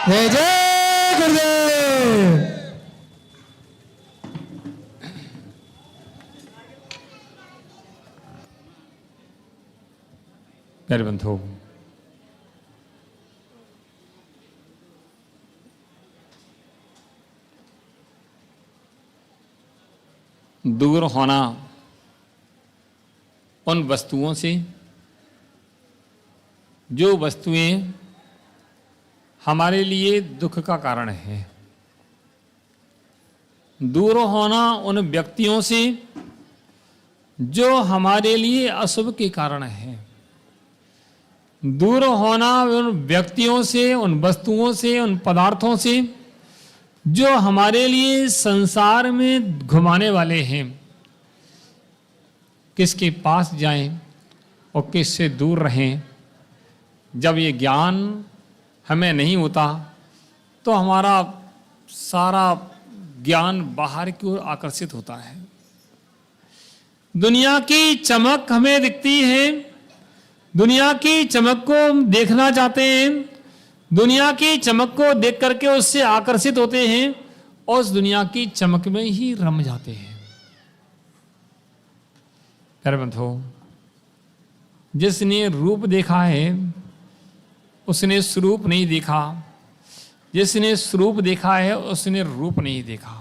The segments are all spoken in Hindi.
जय जय गुरुदेव। प्यारे बंधु, दूर होना उन वस्तुओं से जो वस्तुएं हमारे लिए दुख का कारण है, दूर होना उन व्यक्तियों से जो हमारे लिए अशुभ के कारण है, दूर होना उन व्यक्तियों से, उन वस्तुओं से, उन पदार्थों से जो हमारे लिए संसार में घुमाने वाले हैं। किसके पास जाएं और किससे दूर रहें। जब ये ज्ञान हमें नहीं होता तो हमारा सारा ज्ञान बाहर की ओर आकर्षित होता है। दुनिया की चमक हमें दिखती है, दुनिया की चमक को हम देखना चाहते हैं, दुनिया की चमक को देख करके उससे आकर्षित होते हैं और उस दुनिया की चमक में ही रम जाते हैं। प्यारे बंधुओं, जिसने रूप देखा है उसने स्वरूप नहीं देखा, जिसने स्वरूप देखा है उसने रूप नहीं देखा।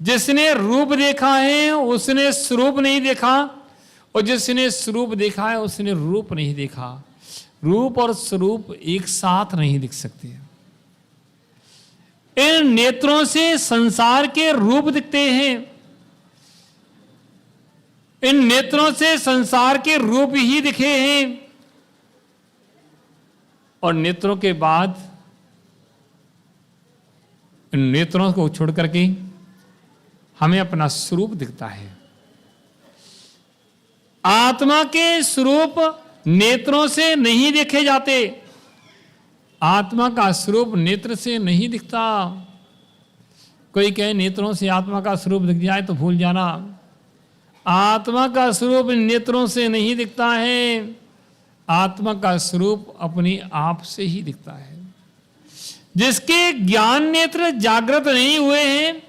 जिसने रूप देखा है उसने स्वरूप नहीं देखा और जिसने स्वरूप देखा है उसने रूप नहीं देखा। रूप और स्वरूप एक साथ नहीं दिख सकते। इन नेत्रों से संसार के रूप दिखते हैं, इन नेत्रों से संसार के रूप ही दिखे हैं और नेत्रों के बाद इन नेत्रों को छोड़ करके हमें अपना स्वरूप दिखता है। आत्मा के स्वरूप नेत्रों से नहीं देखे जाते, आत्मा का स्वरूप नेत्र से नहीं दिखता। कोई कहे नेत्रों से आत्मा का स्वरूप दिख जाए तो भूल जाना, आत्मा का स्वरूप नेत्रों से नहीं दिखता है, आत्मा का स्वरूप अपने आप से ही दिखता है। जिसके ज्ञान नेत्र जागृत नहीं हुए हैं,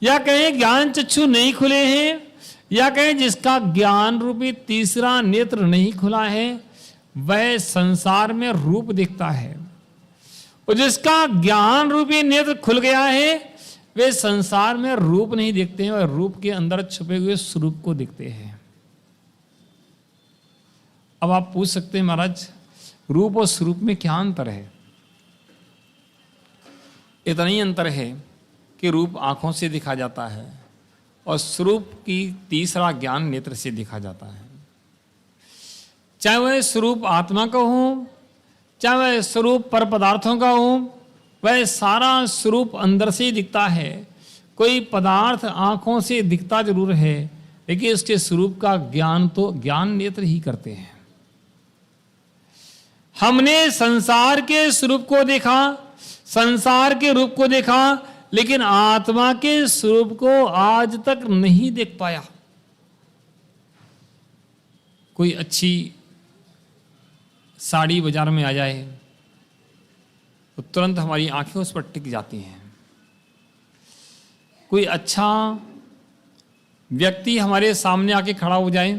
या कहें ज्ञान चक्षु नहीं खुले हैं, या कहें जिसका ज्ञान रूपी तीसरा नेत्र नहीं खुला है, वह संसार में रूप दिखता है। और जिसका ज्ञान रूपी नेत्र खुल गया है वे संसार में रूप नहीं देखते हैं और रूप के अंदर छुपे हुए स्वरूप को देखते हैं। अब आप पूछ सकते हैं महाराज, रूप और स्वरूप में क्या अंतर है? इतना ही अंतर है कि रूप आंखों से दिखा जाता है और स्वरूप की तीसरा ज्ञान नेत्र से दिखा जाता है। चाहे वह स्वरूप आत्मा का हो, चाहे वह स्वरूप पर पदार्थों का हो, वह सारा स्वरूप अंदर से ही दिखता है। कोई पदार्थ आंखों से दिखता जरूर है, लेकिन उसके स्वरूप का ज्ञान तो ज्ञान नेत्र ही करते हैं। हमने संसार के स्वरूप को देखा, संसार के रूप को देखा, लेकिन आत्मा के स्वरूप को आज तक नहीं देख पाया। कोई अच्छी साड़ी बाजार में आ जाए तो तुरंत हमारी आंखें उस पर टिक जाती हैं। कोई अच्छा व्यक्ति हमारे सामने आके खड़ा हो जाए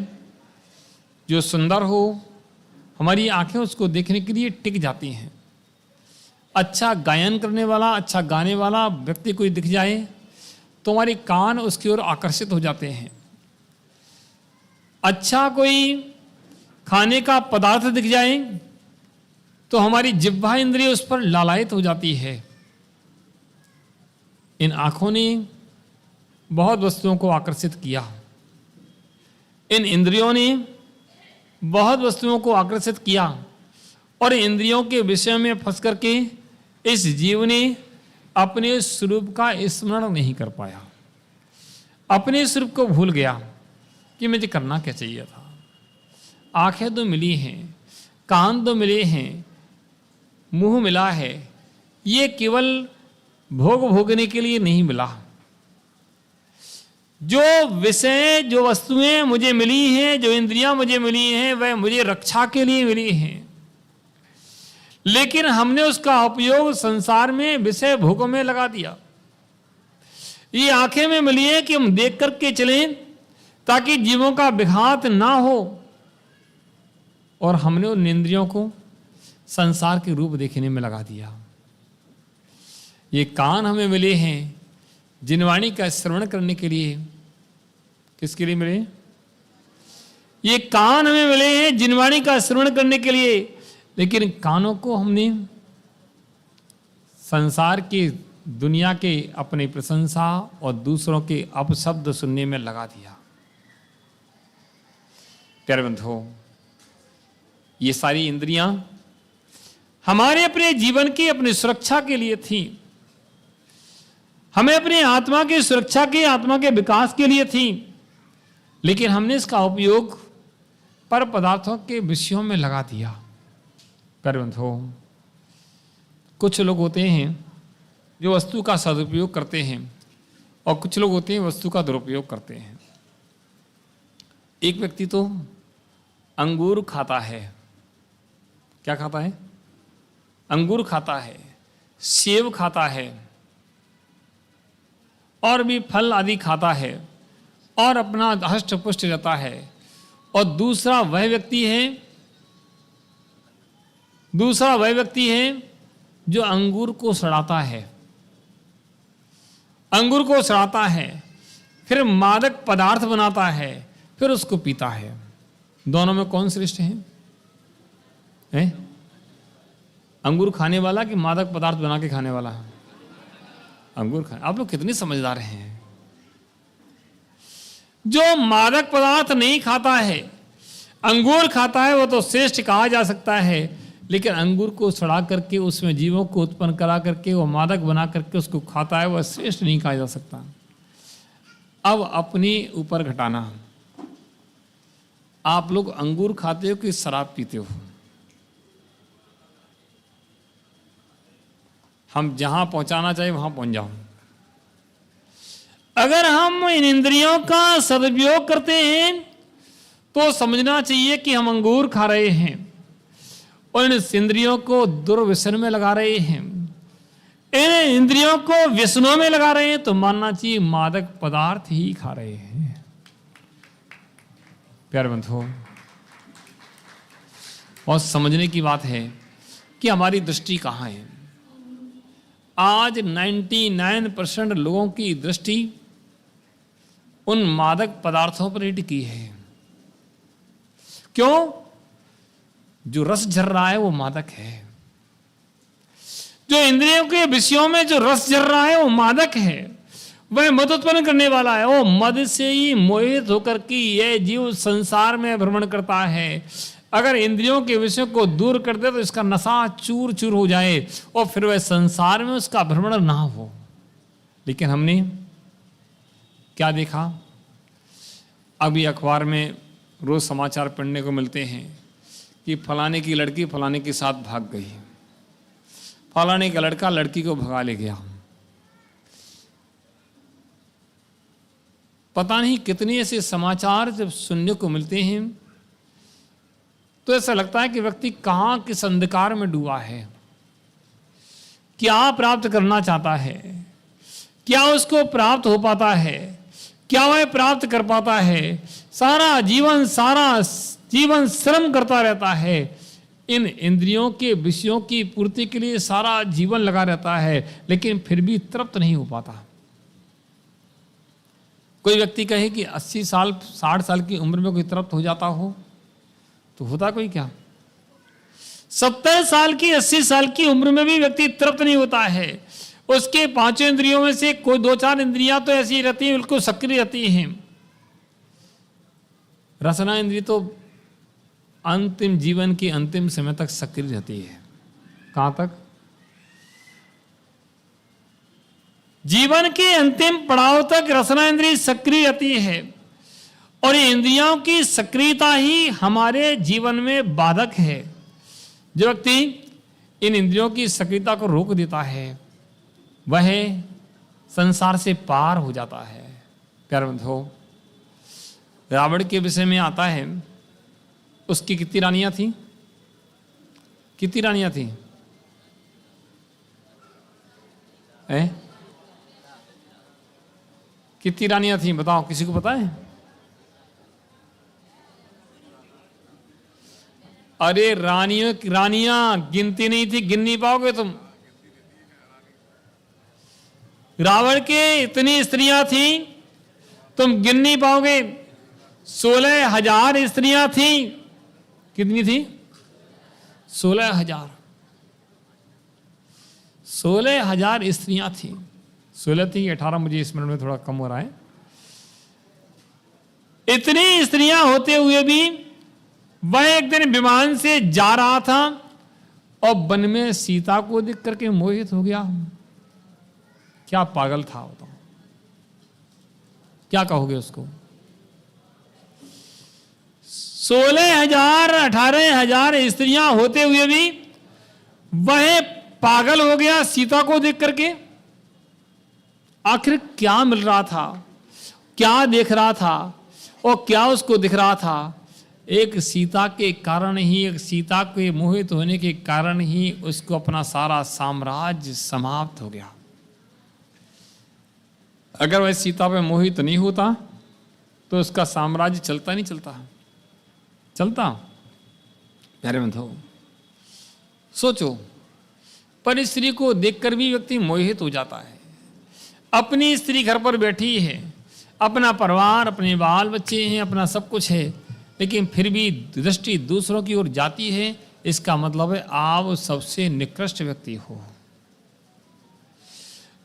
जो सुंदर हो, हमारी आंखें उसको देखने के लिए टिक जाती हैं। अच्छा गायन करने वाला, अच्छा गाने वाला व्यक्ति कोई दिख जाए तो हमारे कान उसकी ओर आकर्षित हो जाते हैं। अच्छा कोई खाने का पदार्थ दिख जाए तो हमारी जिह्वा इंद्रिय उस पर लालायित हो जाती है। इन आंखों ने बहुत वस्तुओं को आकर्षित किया, इन इंद्रियों ने बहुत वस्तुओं को आकर्षित किया और इंद्रियों के विषय में फंस करके इस जीव ने अपने स्वरूप का स्मरण नहीं कर पाया, अपने स्वरूप को भूल गया कि मुझे करना क्या चाहिए था। आंखें तो मिली हैं, कान तो मिले हैं, मुंह मिला है, ये केवल भोग भोगने के लिए नहीं मिला। जो विषय, जो वस्तुएं मुझे मिली हैं, जो इंद्रियां मुझे मिली हैं, वह मुझे रक्षा के लिए मिली हैं, लेकिन हमने उसका उपयोग संसार में विषय भोगों में लगा दिया। ये आंखें में मिली है कि हम देख करके चलें ताकि जीवों का विघात ना हो, और हमने उन इंद्रियों को संसार के रूप देखने में लगा दिया। ये कान हमें मिले हैं जिनवाणी का श्रवण करने के लिए। किसके लिए मिले? ये कान हमें मिले हैं जिनवाणी का श्रवण करने के लिए, लेकिन कानों को हमने संसार की, दुनिया के अपनी प्रशंसा और दूसरों के अपशब्द सुनने में लगा दिया। प्यारे बंधुओं, ये सारी इंद्रियां हमारे अपने जीवन की, अपनी सुरक्षा के लिए थी, हमें अपनी आत्मा की सुरक्षा के, आत्मा के विकास के लिए थी, लेकिन हमने इसका उपयोग पर पदार्थों के विषयों में लगा दिया। प्यारे बंधुओं, कुछ लोग होते हैं जो वस्तु का सदुपयोग करते हैं और कुछ लोग होते हैं वस्तु का दुरुपयोग करते हैं। एक व्यक्ति तो अंगूर खाता है। क्या खाता है? अंगूर खाता है, सेब खाता है, और भी फल आदि खाता है और अपना हष्ट पुष्ट रहता है। और दूसरा वह व्यक्ति है जो अंगूर को सड़ाता है, अंगूर को सड़ाता है, फिर मादक पदार्थ बनाता है, फिर उसको पीता है। दोनों में कौन श्रेष्ठ है? अंगूर खाने वाला कि मादक पदार्थ बना के खाने वाला? अंगूर खाने। आप लोग कितने समझदार हैं। जो मादक पदार्थ नहीं खाता है, अंगूर खाता है, वो तो श्रेष्ठ कहा जा सकता है, लेकिन अंगूर को सड़ा करके उसमें जीवों को उत्पन्न करा करके वो मादक बना करके उसको खाता है, वह श्रेष्ठ नहीं कहा जा सकता। अब अपने ऊपर घटाना, आप लोग अंगूर खाते हो कि शराब पीते हो? हम जहां पहुंचाना चाहिए वहां पहुंच जाओ। अगर हम इन इंद्रियों का सदुपयोग करते हैं तो समझना चाहिए कि हम अंगूर खा रहे हैं और इन इंद्रियों को दुर्व्यसन में लगा रहे हैं, इन इंद्रियों को व्यसनों में लगा रहे हैं, तो मानना चाहिए मादक पदार्थ ही खा रहे हैं। प्यारे बंधुओं, और समझने की बात है कि हमारी दृष्टि कहाँ है। आज 99% लोगों की दृष्टि उन मादक पदार्थों पर ही टिकी है। क्यों? जो रस झर रहा है वो मादक है। जो इंद्रियों के विषयों में जो रस झर रहा है वो मादक है, वह मद उत्पन्न करने वाला है। वो मद से ही मोहित होकर के यह जीव संसार में भ्रमण करता है। अगर इंद्रियों के विषयों को दूर कर दे तो इसका नशा चूर चूर हो जाए और फिर वह संसार में उसका भ्रमण ना हो। लेकिन हमने क्या देखा? अभी अखबार में रोज समाचार पढ़ने को मिलते हैं कि फलाने की लड़की फलाने के साथ भाग गई, फलाने का लड़का लड़की को भगा ले गया। पता नहीं कितने ऐसे समाचार जब सुनने को मिलते हैं तो ऐसा लगता है कि व्यक्ति कहाँ किस अंधकार में डूबा है, क्या प्राप्त करना चाहता है, क्या उसको प्राप्त हो पाता है, क्या वह प्राप्त कर पाता है। सारा जीवन श्रम करता रहता है, इन इंद्रियों के विषयों की पूर्ति के लिए सारा जीवन लगा रहता है, लेकिन फिर भी तृप्त नहीं हो पाता। कोई व्यक्ति कहे कि 80 साल 60 साल की उम्र में कोई तृप्त हो जाता हो तो होता कोई क्या? 70 साल की 80 साल की उम्र में भी व्यक्ति तृप्त नहीं होता है। उसके पांचों इंद्रियों में से कोई 2-4 इंद्रियां तो ऐसी रहती हैं, बिल्कुल सक्रिय रहती हैं। रसना इंद्रिय तो अंतिम जीवन के अंतिम समय तक सक्रिय रहती है। कहां तक? जीवन के अंतिम पड़ाव तक रसना इंद्रिय सक्रिय रहती है, और ये इंद्रियों की सक्रियता ही हमारे जीवन में बाधक है। जो व्यक्ति इन इंद्रियों की सक्रियता को रोक देता है वह संसार से पार हो जाता है। प्यारे बंधुओं, रावण के विषय में आता है, उसकी कितनी रानियां थी? कितनी रानियां थी? कितनी रानियां थी बताओ, किसी को पता है? अरे रानियां गिनती नहीं थी, गिन नहीं पाओगे तुम। रावण के इतनी स्त्रियां थी तुम गिन नहीं पाओगे। 16,000 स्त्रियां थी। कितनी थी? 16,000। 16,000 स्त्रियां थी। 16 थी, 18 मुझे इस मिनट में थोड़ा कम हो रहा है। इतनी स्त्रियां होते हुए भी वह एक दिन विमान से जा रहा था और वन में सीता को देख करके मोहित हो गया। क्या पागल था बताओ, क्या कहोगे उसको? 16,000 18,000 स्त्रियां होते हुए भी वह पागल हो गया सीता को देख करके। आखिर क्या मिल रहा था, क्या देख रहा था और क्या उसको दिख रहा था? एक सीता के कारण ही, एक सीता के मोहित होने के कारण ही उसको अपना सारा साम्राज्य समाप्त हो गया। अगर वह सीता पे मोहित नहीं होता तो उसका साम्राज्य चलता नहीं चलता। प्यारे बंधुओं, सोचो, पर स्त्री को देखकर भी व्यक्ति मोहित हो जाता है। अपनी स्त्री घर पर बैठी है, अपना परिवार, अपने बाल बच्चे हैं, अपना सब कुछ है, लेकिन फिर भी दृष्टि दूसरों की ओर जाती है। इसका मतलब है आप सबसे निकृष्ट व्यक्ति हो।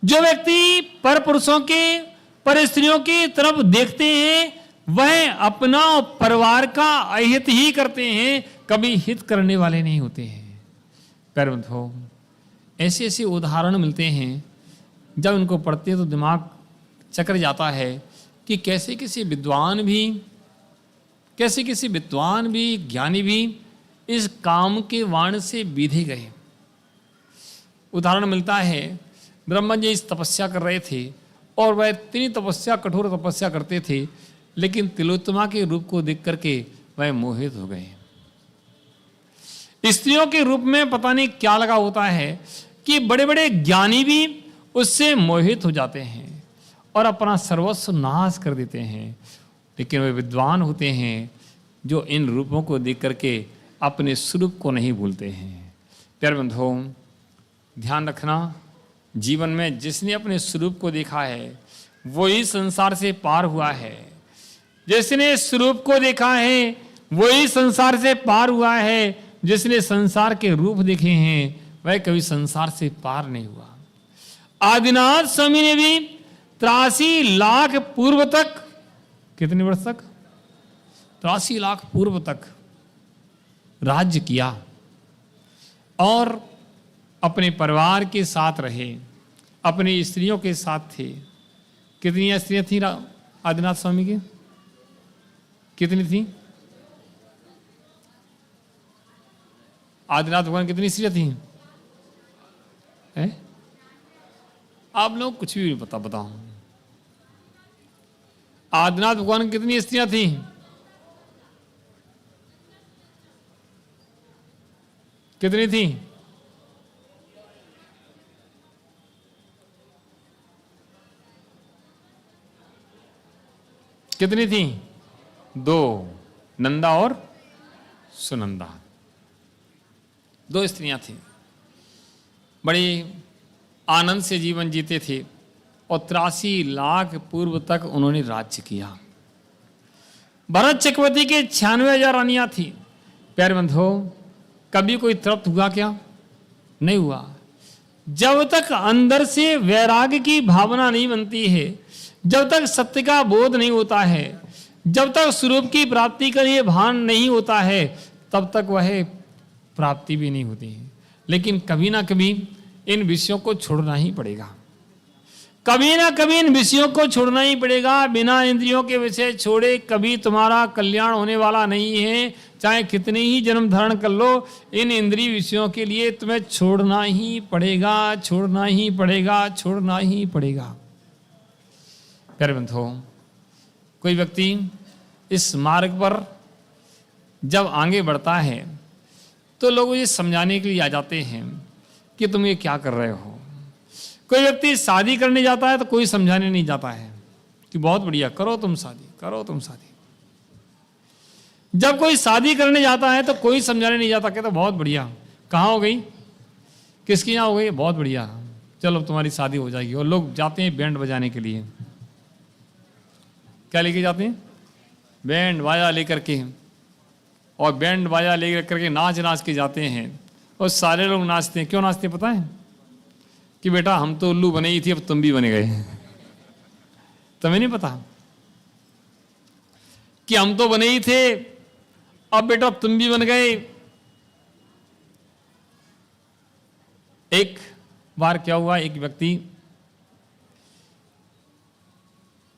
जो व्यक्ति पर पुरुषों के, पर स्त्रियों की तरफ देखते हैं वह अपना परिवार का अहित ही करते हैं, कभी हित करने वाले नहीं होते हैं। प्यारे बंधुओं, ऐसे ऐसे उदाहरण मिलते हैं, जब उनको पढ़ते तो दिमाग चकर जाता है कि कैसे किसी विद्वान भी ज्ञानी भी इस काम के वाण से बीधे गए। उदाहरण मिलता है, ब्रह्मा जी इस तपस्या कर रहे थे और वह इतनी कठोर तपस्या करते थे, लेकिन तिलोत्तमा के रूप को देख करके वह मोहित हो गए। स्त्रियों के रूप में पता नहीं क्या लगा होता है कि बड़े बड़े ज्ञानी भी उससे मोहित हो जाते हैं और अपना सर्वस्व नाश कर देते हैं, लेकिन वे विद्वान होते हैं जो इन रूपों को देख करके अपने स्वरूप को नहीं भूलते हैं। प्यारे बंधुओं, ध्यान रखना, जीवन में जिसने अपने स्वरूप को देखा है वही संसार से पार हुआ है। जिसने स्वरूप को देखा है वही संसार से पार हुआ है। जिसने संसार के रूप देखे हैं वह कभी संसार से पार नहीं हुआ। आदिनाथ स्वामी ने भी 83 लाख पूर्व तक, कितने वर्ष तक? 83 लाख पूर्व तक राज्य किया और अपने परिवार के साथ रहे, अपनी स्त्रियों के साथ थे। कितनी स्त्रियां थी आदिनाथ स्वामी की? कितनी थी? आदिनाथ भगवान कितनी स्त्रियां थी? आप लोग कुछ भी नहीं पता, बताओ। आदिनाथ भगवान की कितनी स्त्रियां थी? कितनी थी? कितनी थी? 2, नंदा और सुनंदा। 2 स्त्रियां थी। बड़ी आनंद से जीवन जीते थे और 83 लाख पूर्व तक उन्होंने राज्य किया। भरत चक्रवर्ती के 96,000 रानियां थी। प्यारे बंधुओं, कभी कोई तृप्त हुआ क्या? नहीं हुआ। जब तक अंदर से वैराग्य की भावना नहीं बनती है, जब तक सत्य का बोध नहीं होता है, जब तक स्वरूप की प्राप्ति का ये भान नहीं होता है, तब तक वह प्राप्ति भी नहीं होती है। लेकिन कभी ना कभी इन विषयों को छोड़ना ही पड़ेगा। कभी ना कभी इन विषयों को छोड़ना ही पड़ेगा। बिना इंद्रियों के विषय छोड़े कभी तुम्हारा कल्याण होने वाला नहीं है। चाहे कितने ही जन्म धारण कर लो, इन इंद्रिय विषयों के लिए तुम्हें छोड़ना ही पड़ेगा, छोड़ना ही पड़ेगा, छोड़ना ही पड़ेगा। प्यारे बंधुओं, कोई व्यक्ति इस मार्ग पर जब आगे बढ़ता है तो लोग ये समझाने के लिए आ जाते हैं कि तुम ये क्या कर रहे हो। कोई व्यक्ति शादी करने जाता है तो कोई समझाने नहीं जाता है कि बहुत बढ़िया, करो तुम शादी, करो तुम शादी। जब कोई शादी करने जाता है तो कोई समझाने नहीं जाता, कहता बहुत बढ़िया, कहाँ हो गई, किसकी यहाँ हो गई, बहुत बढ़िया, चलो तुम्हारी शादी हो जाएगी। और लोग जाते हैं बैंड बजाने के लिए। क्या लेके जाते हैं? बैंड बाजा लेकर के, और बैंड बाजा लेकर के नाच नाच के जाते हैं। और सारे लोग नाचते हैं। क्यों नाचते हैं पता है? कि बेटा हम तो उल्लू बने ही थी, अब तुम भी बने गए। तुम्हें नहीं पता कि हम तो बने ही थे, अब बेटा अब तुम भी बन गए। एक बार क्या हुआ, एक व्यक्ति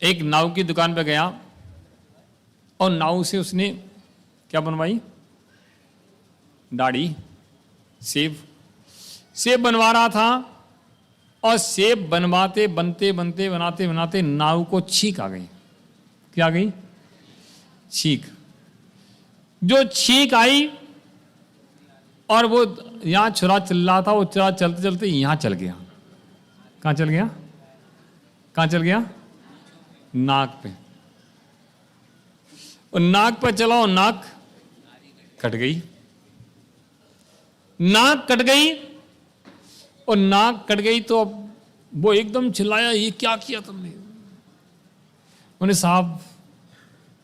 एक नाव की दुकान पे गया और नाव से उसने क्या बनवाई, दाढ़ी, सेब बनवा रहा था। और सेब बनवाते बनते बनते बनाते बनाते नाव को छींक आ गई। क्या आ गई? छींक। जो छींक आई और वो यहां छुरा चल रहा था, वो छुरा चलते चलते यहां चल गया। कहां चल गया? कहां चल गया? नाक पे। और नाक पे चला और नाक कट गई। नाक कट गई और नाक कट गई तो अब वो एकदम चिल्लाया, ये क्या किया तुमने? उन्हें साहब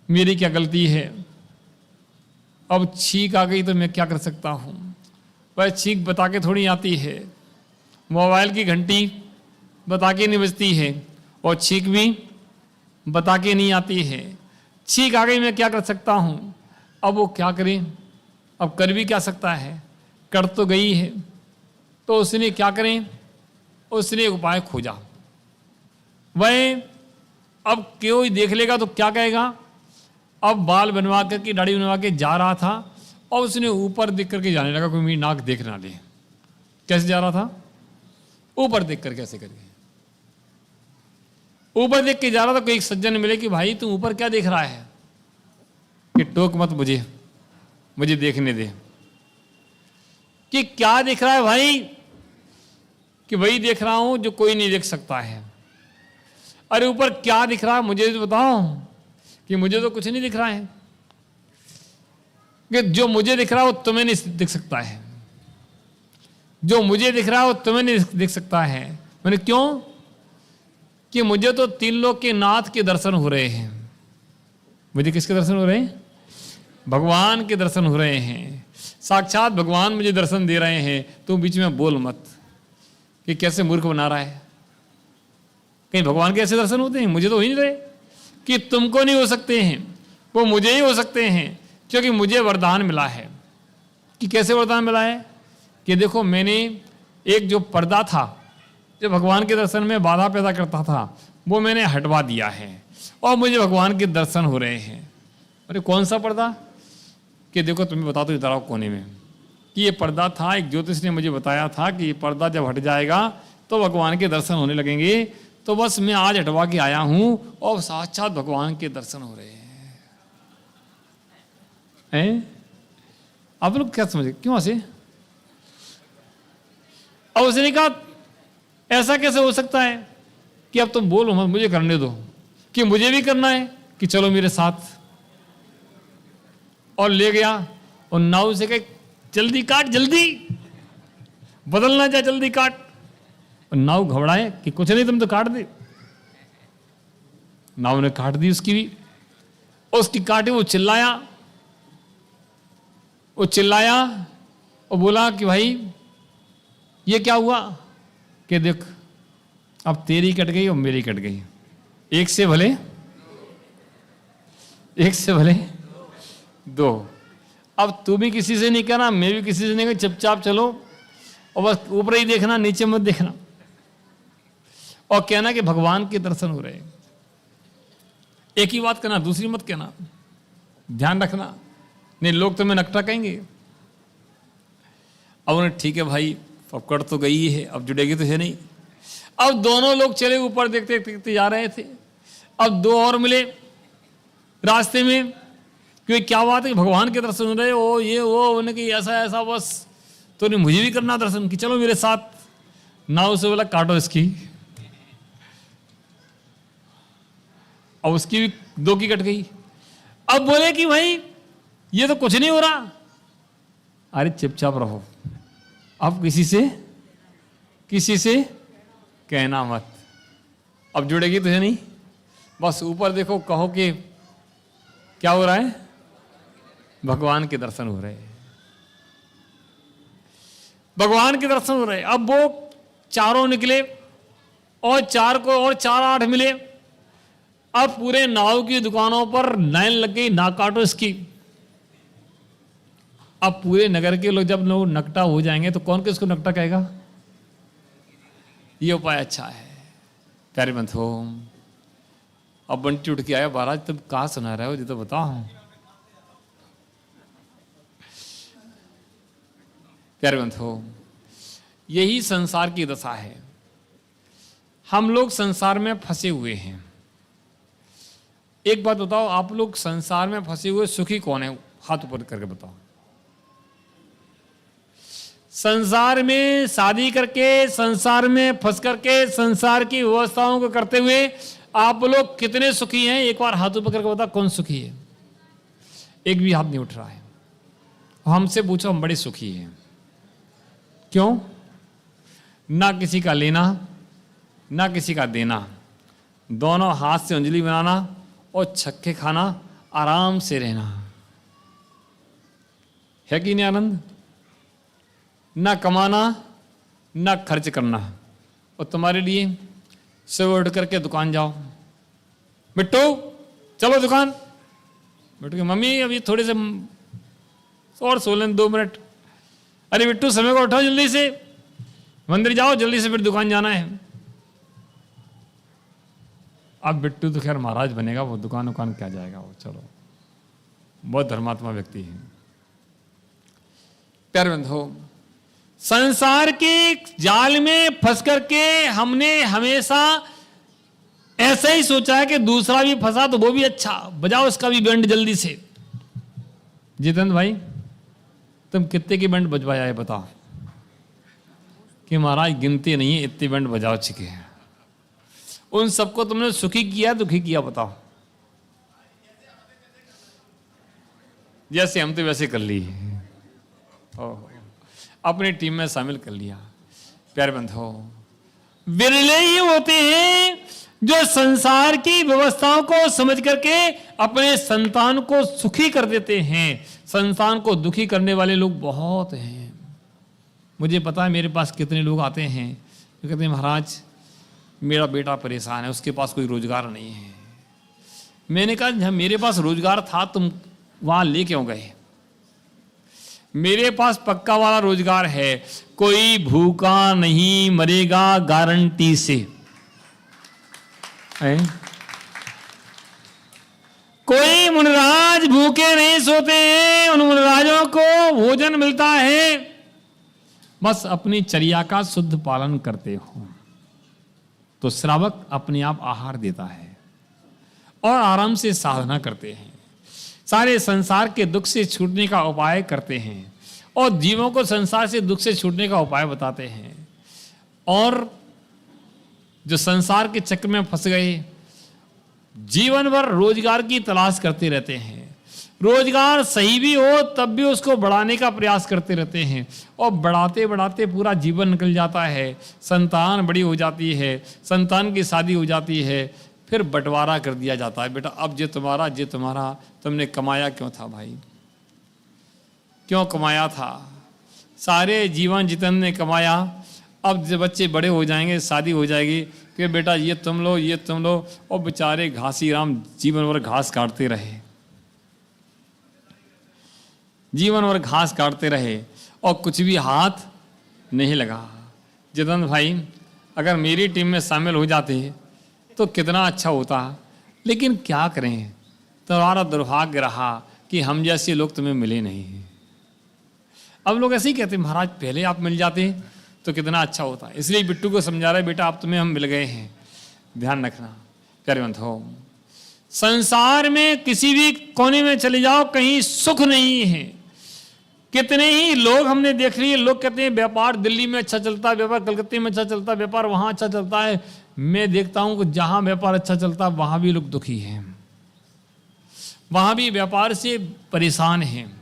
मेरी क्या गलती है, अब छींक आ गई तो मैं क्या कर सकता हूं। वह छींक बता के थोड़ी आती है, मोबाइल की घंटी बता के नहीं बजती है, और छींक भी बता के नहीं आती है। छींक आ गई, मैं क्या कर सकता हूं। अब वो क्या करे, अब कर भी क्या सकता है, कर तो गई है। तो उसने क्या करें, उसने एक उपाय खोजा। वह अब कोई देख लेगा तो क्या कहेगा। अब बाल बनवा करके, दाढ़ी बनवा के जा रहा था और उसने ऊपर देख करके जाने लगा, कोई मेरी नाक देख ना ले। कैसे जा रहा था? ऊपर देख कर, कैसे करके ऊपर देख के जा रहा था। कोई एक सज्जन मिले कि भाई तू ऊपर क्या देख रहा है, कि टोक मत मुझे देखने दे। कि क्या देख रहा है भाई? कि वही देख रहा हूं जो कोई नहीं देख सकता है। अरे ऊपर क्या दिख रहा है मुझे तो बताओ। कि मुझे तो कुछ नहीं दिख रहा है, कि जो मुझे दिख रहा है वो तुम्हें नहीं दिख सकता है, जो मुझे दिख रहा है वो तुम्हें नहीं दिख सकता है। मैंने क्यों? कि मुझे तो तीन लोग के नाथ के दर्शन हो रहे हैं। मुझे किसके दर्शन हो रहे हैं? भगवान के दर्शन हो रहे हैं। साक्षात भगवान मुझे दर्शन दे रहे हैं। तुम बीच में बोल मत कि कैसे मूर्ख बना रहा है। कहीं भगवान के ऐसे दर्शन होते हैं? मुझे तो हो ही नहीं रहे। कि तुमको नहीं हो सकते हैं, वो मुझे ही हो सकते हैं, क्योंकि मुझे वरदान मिला है। कि कैसे वरदान मिला है? कि देखो मैंने एक जो पर्दा था जो भगवान के दर्शन में बाधा पैदा करता था, वो मैंने हटवा दिया है और मुझे भगवान के दर्शन हो रहे हैं। अरे कौन सा पर्दा? कि देखो तुम्हें बता दो इधर आओ कोने में, कि ये पर्दा था, एक ज्योतिष ने मुझे बताया था कि ये पर्दा जब हट जाएगा तो भगवान के दर्शन होने लगेंगे। तो बस मैं आज हटवा के आया हूं और साक्षात भगवान के दर्शन हो रहे हैं। आप लोग क्या समझे? क्यों ऐसे? और उसने कहा ऐसा कैसे हो सकता है कि अब तुम बोलो मत, मुझे करने दो, कि मुझे भी करना है, कि चलो मेरे साथ। और ले गया और नाव से कहे जल्दी काट, जल्दी बदलना चाहे जल्दी काट। और नाव घबराए कि कुछ नहीं तुम तो काट दे। नाव ने काट दी उसकी भी। उसकी काटे, वो चिल्लाया और बोला कि भाई ये क्या हुआ? कि देख अब तेरी कट गई और मेरी कट गई, एक से भले दो। अब तू भी किसी से नहीं कहना, मैं भी किसी से नहीं कहना, चुपचाप चलो और बस ऊपर ही देखना, नीचे मत देखना। और कहना कि भगवान के दर्शन हो रहे हैं। एक ही बात कहना, दूसरी मत कहना। ध्यान रखना, नहीं लोग तुम्हें नकटा कहेंगे। अब उन्हें ठीक है भाई, अब कट तो गई है, अब जुड़ेगी तो है नहीं। अब दोनों लोग चले ऊपर देखते देखते जा रहे थे। अब दो और मिले रास्ते में, क्योंकि क्या बात है कि भगवान के दर्शन हो रहे, ओ ये वो, उन्हें कि ऐसा ऐसा, बस तो नहीं मुझे भी करना दर्शन, कि चलो मेरे साथ। ना उसे बोला काटो इसकी, और उसकी भी 2 की कट गई। अब बोले कि भाई ये तो कुछ नहीं हो रहा। अरे चुपचाप रहो, अब किसी से कहना मत। अब जुड़ेगी तुझे नहीं, बस ऊपर देखो, कहो कि क्या हो रहा है, भगवान के दर्शन हो रहे हैं, भगवान के दर्शन हो रहे हैं। अब वो चारों निकले और 4 को और 4 8 मिले। अब पूरे नाव की दुकानों पर लाइन लग गई, ना काटो इसकी। अब पूरे नगर के लोग जब लोग नकटा हो जाएंगे तो कौन किसको नकटा कहेगा? ये उपाय अच्छा है। प्यारे बंधु, अब बंटी उठ के आया, महाराज तुम कहाँ सुना रहे हो, ये तो बताओ। प्यारे बंधु, यही संसार की दशा है। हम लोग संसार में फंसे हुए हैं। एक बात बताओ, आप लोग संसार में फंसे हुए सुखी कौन है? हाथ ऊपर करके बताओ। संसार में शादी करके, संसार में फंस करके, संसार की व्यवस्थाओं को करते हुए आप लोग कितने सुखी हैं? एक बार हाथ ऊपर करके बताओ, कौन सुखी है? एक भी हाथ नहीं उठ रहा है। हमसे पूछो, हम बड़े सुखी हैं। क्यों? ना किसी का लेना, ना किसी का देना, दोनों हाथ से अंजलि बनाना और छक्के खाना, आराम से रहना। है कि नहीं आनंद? ना कमाना, ना खर्च करना। और तुम्हारे लिए सुबह उठ करके दुकान जाओ, बिट्टू चलो दुकान। बिट्टू की मम्मी अभी थोड़े से और सो लें 2 मिनट। अरे बिट्टू समय को उठाओ, जल्दी से मंदिर जाओ, जल्दी से फिर दुकान जाना है। अब बिट्टू तो खैर महाराज बनेगा, वो दुकान क्या जाएगा वो, चलो बहुत धर्मात्मा व्यक्ति है। प्यारे बंधु, संसार के जाल में फंस करके हमने हमेशा ऐसा ही सोचा है कि दूसरा भी फंसा तो वो भी अच्छा, बजाओ उसका भी बैंड जल्दी से। जितेंद्र भाई, तुम कितने की बैंड बजवाया है बताओ? कि महाराज गिनती नहीं है, इतने बैंड बजाओ चुके हैं। उन सबको तुमने सुखी किया दुखी किया बताओ? जैसे हम तो वैसे कर ली, अपनी टीम में शामिल कर लिया। प्यारे बंधुओं, विरले ही होते हैं जो संसार की व्यवस्थाओं को समझ करके अपने संतान को सुखी कर देते हैं। संतान को दुखी करने वाले लोग बहुत हैं। मुझे पता है मेरे पास कितने लोग आते हैं जो कहते हैं महाराज मेरा बेटा परेशान है, उसके पास कोई रोजगार नहीं है। मैंने कहा जब मेरे पास रोजगार था तुम वहां ले क्यों गए? मेरे पास पक्का वाला रोजगार है, कोई भूखा नहीं मरेगा गारंटी से। कोई मुनिराज भूखे नहीं सोते हैं, उन मुनिराजों को भोजन मिलता है। बस अपनी चर्या का शुद्ध पालन करते हो तो श्रावक अपने आप आहार देता है और आराम से साधना करते हैं, सारे संसार के दुख से छूटने का उपाय करते हैं और जीवों को संसार से दुख से छूटने का उपाय बताते हैं। और जो संसार के चक्र में फंस गए जीवन भर रोजगार की तलाश करते रहते हैं, रोजगार सही भी हो तब भी उसको बढ़ाने का प्रयास करते रहते हैं और बढ़ाते बढ़ाते पूरा जीवन निकल जाता है। संतान बड़ी हो जाती है, संतान की शादी हो जाती है, फिर बंटवारा कर दिया जाता है। बेटा अब ये तुम्हारा, तुमने कमाया क्यों था भाई? क्यों कमाया था? सारे जीवन जितन ने कमाया, अब जब बच्चे बड़े हो जाएंगे, शादी हो जाएगी, कि बेटा ये तुम लो, और बेचारे घासी राम जीवन भर घास काटते रहे, जीवन भर घास काटते रहे और कुछ भी हाथ नहीं लगा। जितेंद्र भाई अगर मेरी टीम में शामिल हो जाते तो कितना अच्छा होता, लेकिन क्या करें, तुम्हारा दुर्भाग्य रहा कि हम जैसे लोग तुम्हें मिले नहीं। अब लोग ऐसे ही कहते महाराज पहले आप मिल जाते तो कितना अच्छा होता। इसलिए बिट्टू को समझा रहे बेटा आप तुम्हें हम मिल गए हैं, ध्यान रखना। प्यारे बंधुओं, संसार में किसी भी कोने में चले जाओ, कहीं सुख नहीं है। कितने ही लोग हमने देख लिए, लोग कहते हैं व्यापार दिल्ली में अच्छा चलता है, व्यापार कलकत्ते में अच्छा चलता है, व्यापार वहां अच्छा चलता है। मैं देखता हूं कि जहां व्यापार अच्छा चलता है वहां भी लोग दुखी हैं, वहां भी व्यापार से परेशान हैं।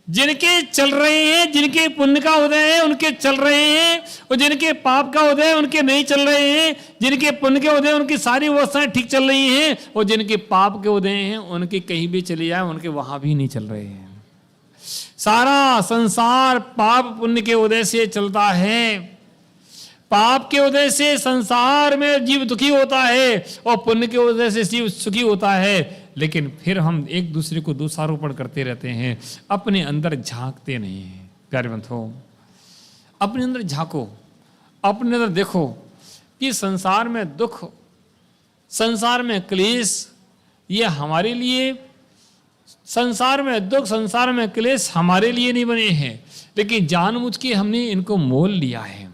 जिनके चल रहे हैं, जिनके पुण्य का उदय है उनके चल रहे हैं, और जिनके पाप का उदय है उनके नहीं चल रहे हैं। जिनके पुण्य के उदय उनकी सारी व्यवस्थाएं ठीक चल रही हैं, और जिनके पाप के उदय हैं उनके कहीं भी चले जाए उनके वहां भी नहीं चल रहे हैं। सारा संसार पाप पुण्य के उदय से चलता है। पाप के उदय से संसार में जीव दुखी होता है, और पुण्य के उदय से जीव सुखी होता है। लेकिन फिर हम एक दूसरे को दोषारोपण करते रहते हैं, अपने अंदर झांकते नहीं हैं। प्यारे बंधुओं, अपने अंदर झांको, अपने अंदर देखो कि संसार में दुख, संसार में क्लेश, ये हमारे लिए, संसार में दुख, संसार में क्लेश हमारे लिए नहीं बने हैं, लेकिन जानबूझ के हमने इनको मोल लिया है।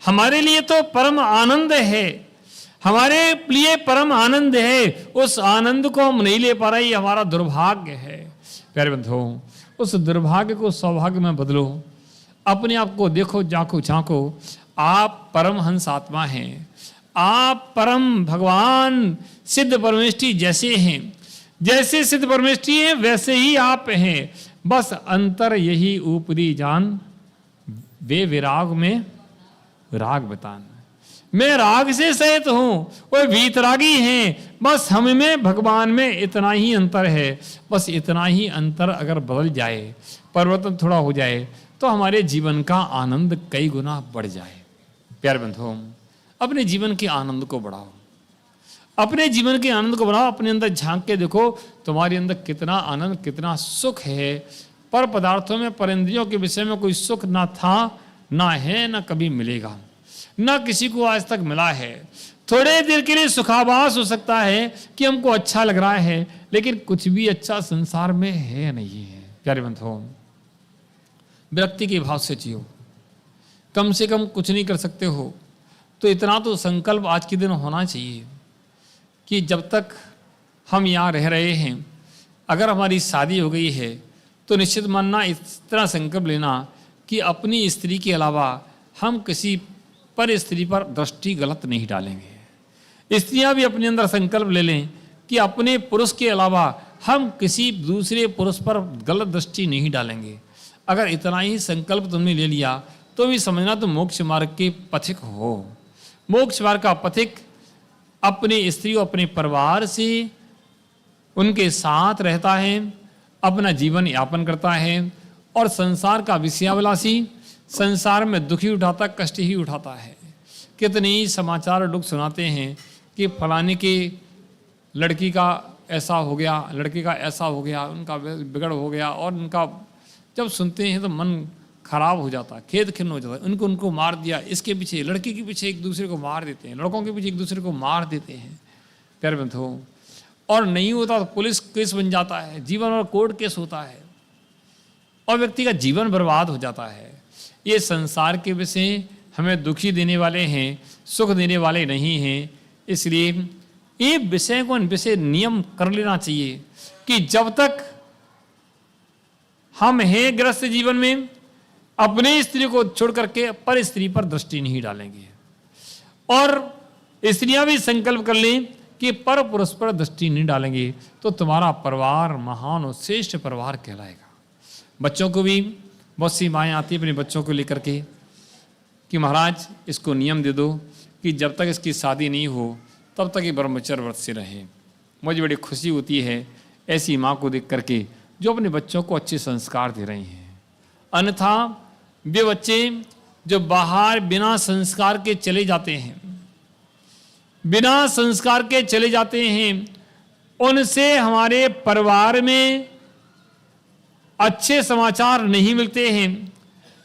हमारे लिए तो परम आनंद है, हमारे लिए परम आनंद है, उस आनंद को हम नहीं ले पा रहे, ये हमारा दुर्भाग्य है। प्यारे बंधुओं, उस दुर्भाग्य को सौभाग्य में बदलो। अपने आप को देखो, झांको झांको, आप परमहंस आत्मा हैं, आप परम भगवान सिद्ध परमेष्ठी जैसे हैं, जैसे सिद्ध परमेष्ठी हैं वैसे ही आप हैं। बस अंतर यही ऊपरी जान, वे विराग में राग बतान। मैं राग से सहित हूं, वो वीतरागी हैं। बस हम में भगवान में इतना ही अंतर है। बस इतना ही अंतर अगर बदल जाए, परिवर्तन थोड़ा हो जाए, तो हमारे जीवन का आनंद कई गुना बढ़ जाए। प्यारे बंधुओं, अपने जीवन के आनंद को बढ़ाओ, अपने जीवन के आनंद को बढ़ाओ। अपने अंदर झांक के देखो, तुम्हारे अंदर कितना आनंद, कितना सुख है। पर पदार्थों में, पर इंद्रियों के विषय में कोई सुख ना था, ना है, ना कभी मिलेगा, ना किसी को आज तक मिला है। थोड़े देर के लिए सुखाभास हो सकता है कि हमको अच्छा लग रहा है, लेकिन कुछ भी अच्छा संसार में है नहीं है। प्यारे बंधुओं, विरक्ति के भाव से जियो। कम से कम कुछ नहीं कर सकते हो तो इतना तो संकल्प आज के दिन होना चाहिए कि जब तक हम यहाँ रह रहे हैं, अगर हमारी शादी हो गई है तो निश्चित मानना, इस तरह संकल्प लेना कि अपनी स्त्री के अलावा हम किसी पर स्त्री पर दृष्टि गलत नहीं डालेंगे। स्त्रियां भी अपने अंदर संकल्प ले लें कि अपने पुरुष के अलावा हम किसी दूसरे पुरुष पर गलत दृष्टि नहीं डालेंगे। अगर इतना ही संकल्प तुमने ले लिया तो भी समझना तुम मोक्ष मार्ग के पथिक हो। मोक्ष मार्ग का पथिक अपने स्त्री और अपने परिवार से, उनके साथ रहता है, अपना जीवन यापन करता है, और संसार का विषयाभिलाषी, संसार में दुखी उठाता, कष्ट ही उठाता है। कितने ही समाचार लोग सुनाते हैं कि फलाने की लड़की का ऐसा हो गया, लड़के का ऐसा हो गया, उनका बिगड़ हो गया, और उनका जब सुनते हैं तो मन खराब हो जाता है, खेद खिन्न हो जाता है। उनको मार दिया, इसके पीछे, लड़की के पीछे एक दूसरे को मार देते हैं, लड़कों के पीछे एक दूसरे को मार देते हैं। प्यारे बंधुओं, और नहीं होता तो पुलिस केस बन जाता है, जीवन और कोर्ट केस होता है, और व्यक्ति का जीवन बर्बाद हो जाता है। ये संसार के विषय हमें दुखी देने वाले हैं, सुख देने वाले नहीं हैं। इसलिए ये विषय को, इन विषय नियम कर लेना चाहिए कि जब तक हम हैं गृहस्थ जीवन में, अपने स्त्री को छोड़ करके पर स्त्री पर दृष्टि नहीं डालेंगे। और स्त्रियां भी संकल्प कर लें कि पर पुरुष पर दृष्टि नहीं डालेंगे, तो तुम्हारा परिवार महान और श्रेष्ठ परिवार कहलाएगा। बच्चों को भी बहुत सी माएँ आती है अपने बच्चों को लेकर के कि महाराज इसको नियम दे दो कि जब तक इसकी शादी नहीं हो तब तक ये ब्रह्मचर्य व्रत से रहे। मुझे बड़ी खुशी होती है ऐसी माँ को देख करके जो अपने बच्चों को अच्छे संस्कार दे रही हैं। अन्यथा वे बच्चे जो बाहर बिना संस्कार के चले जाते हैं, बिना संस्कार के चले जाते हैं, उनसे हमारे परिवार में अच्छे समाचार नहीं मिलते हैं,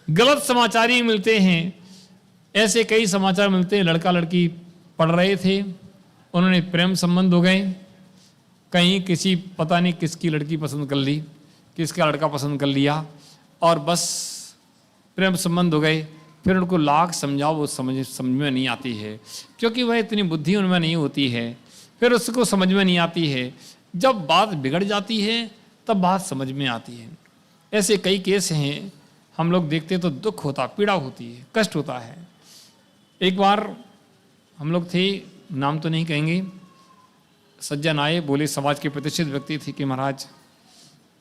गलत समाचार ही मिलते हैं। ऐसे कई समाचार मिलते हैं, लड़का लड़की पढ़ रहे थे, उन्होंने प्रेम संबंध हो गए, कहीं किसी पता नहीं किसकी लड़की पसंद कर ली, किसका लड़का पसंद कर लिया, और बस प्रेम संबंध हो गए। फिर उनको लाख समझाओ, वो समझ में नहीं आती है, क्योंकि वह इतनी बुद्धि उनमें नहीं होती है। फिर उसको समझ में नहीं आती है। जब बात बिगड़ जाती है तब बात समझ में आती है। ऐसे कई केस हैं, हम लोग देखते तो दुख होता, पीड़ा होती है, कष्ट होता है। एक बार हम लोग थे, नाम तो नहीं कहेंगे, सज्जन आए, बोले, समाज के प्रतिष्ठित व्यक्ति थे कि महाराज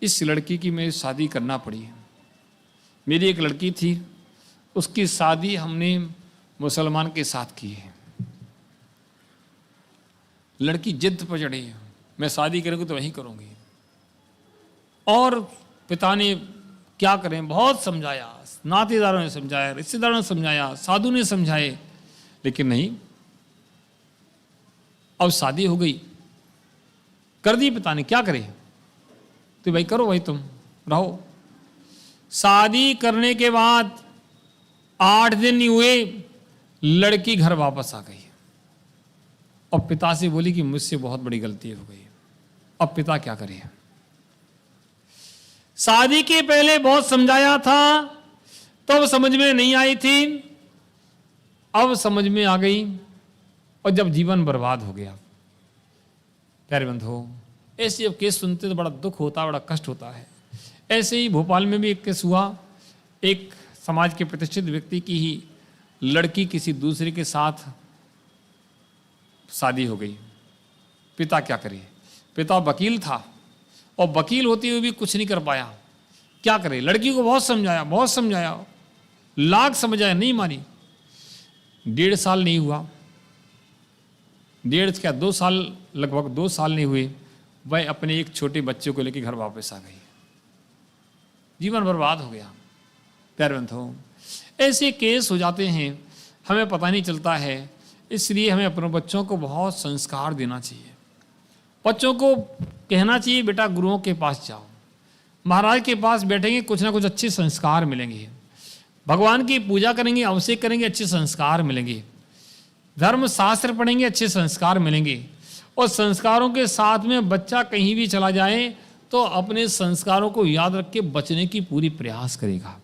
इस लड़की की मेरी शादी करना पड़ी। मेरी एक लड़की थी, उसकी शादी हमने मुसलमान के साथ की है। लड़की जिद पर चढ़ी, मैं शादी करूँगी तो वहीं करूँगी। और पिता ने क्या करें, बहुत समझाया, नातेदारों ने समझाया, रिश्तेदारों ने समझाया, साधु ने समझाए, लेकिन नहीं। अब शादी हो गई, कर दी पिता ने, क्या करे, तो भाई करो, भाई तुम रहो। शादी करने के बाद 8 दिन नहीं हुए, लड़की घर वापस आ गई और पिता से बोली कि मुझसे बहुत बड़ी गलती हो गई। अब पिता क्या करे। शादी के पहले बहुत समझाया था, तब समझ में नहीं आई थी, अब समझ में आ गई, और जब जीवन बर्बाद हो गया। प्यारे बंधुओं, ऐसे अब केस सुनते तो बड़ा दुख होता, बड़ा कष्ट होता है। ऐसे ही भोपाल में भी एक केस हुआ। एक समाज के प्रतिष्ठित व्यक्ति की ही लड़की किसी दूसरे के साथ शादी हो गई। पिता क्या करे, पिता वकील था और वकील होते हुए भी कुछ नहीं कर पाया। क्या करे, लड़की को बहुत समझाया, बहुत समझाया, लाख समझाया, नहीं मानी। 1.5 साल नहीं हुआ, 2 साल, लगभग 2 साल नहीं हुए, वह अपने एक छोटे बच्चे को लेकर घर वापस आ गई। जीवन बर्बाद हो गया। प्यारे बंधुओं, ऐसे केस हो जाते हैं, हमें पता नहीं चलता है। इसलिए हमें अपने बच्चों को बहुत संस्कार देना चाहिए। बच्चों को कहना चाहिए, बेटा गुरुओं के पास जाओ, महाराज के पास बैठेंगे, कुछ ना कुछ अच्छे संस्कार मिलेंगे। भगवान की पूजा करेंगे, अभिषेक करेंगे, अच्छे संस्कार मिलेंगे। धर्म शास्त्र पढ़ेंगे, अच्छे संस्कार मिलेंगे। और संस्कारों के साथ में बच्चा कहीं भी चला जाए तो अपने संस्कारों को याद रख के बचने की पूरी प्रयास करेगा।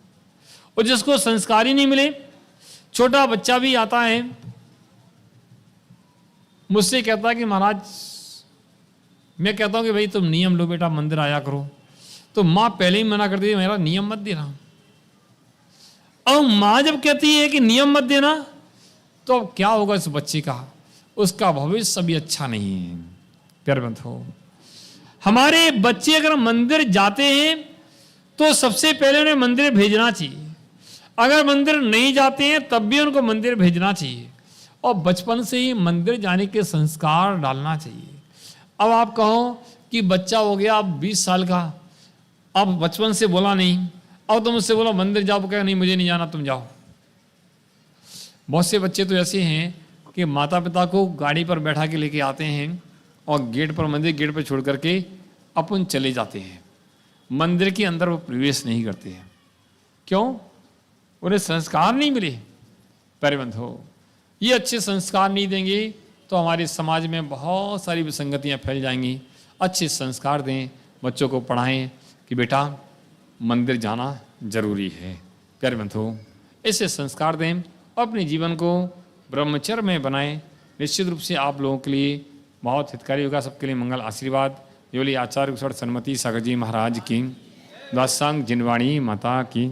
और जिसको संस्कार ही नहीं मिले, छोटा बच्चा भी आता है, मुझसे कहता है कि महाराज, मैं कहता हूं कि भाई तुम नियम लो बेटा, मंदिर आया करो, तो माँ पहले ही मना करती है, मेरा नियम मत देना। और माँ जब कहती है कि नियम मत देना, तो अब क्या होगा इस बच्चे का, उसका भविष्य भी अच्छा नहीं है। प्यारे बंधुओं, हमारे बच्चे अगर मंदिर जाते हैं तो सबसे पहले उन्हें मंदिर भेजना चाहिए। अगर मंदिर नहीं जाते हैं तब भी उनको मंदिर भेजना चाहिए, और बचपन से ही मंदिर जाने के संस्कार डालना चाहिए। अब आप कहो कि बच्चा हो गया अब 20 साल का, अब बचपन से बोला नहीं, अब तुम उससे बोलो मंदिर जाओ, कहेगा नहीं मुझे नहीं जाना, तुम जाओ। बहुत से बच्चे तो ऐसे हैं कि माता पिता को गाड़ी पर बैठा के लेके आते हैं और गेट पर, मंदिर गेट पर छोड़ करके अपन चले जाते हैं। मंदिर के अंदर वो प्रवेश नहीं करते हैं। क्यों? उन्हें संस्कार नहीं मिले। प्यारे बंधुओं, ये अच्छे संस्कार नहीं देंगे तो हमारे समाज में बहुत सारी विसंगतियाँ फैल जाएंगी। अच्छे संस्कार दें, बच्चों को पढ़ाएं कि बेटा मंदिर जाना जरूरी है। प्यारे बंधुओं, ऐसे संस्कार दें और अपने जीवन को ब्रह्मचर्य में बनाएं। निश्चित रूप से आप लोगों के लिए बहुत हितकारी होगा। सबके लिए मंगल आशीर्वाद। योली आचार्य कुशल सन्मति सागर जी महाराज की, दासांग जिनवाणी माता की।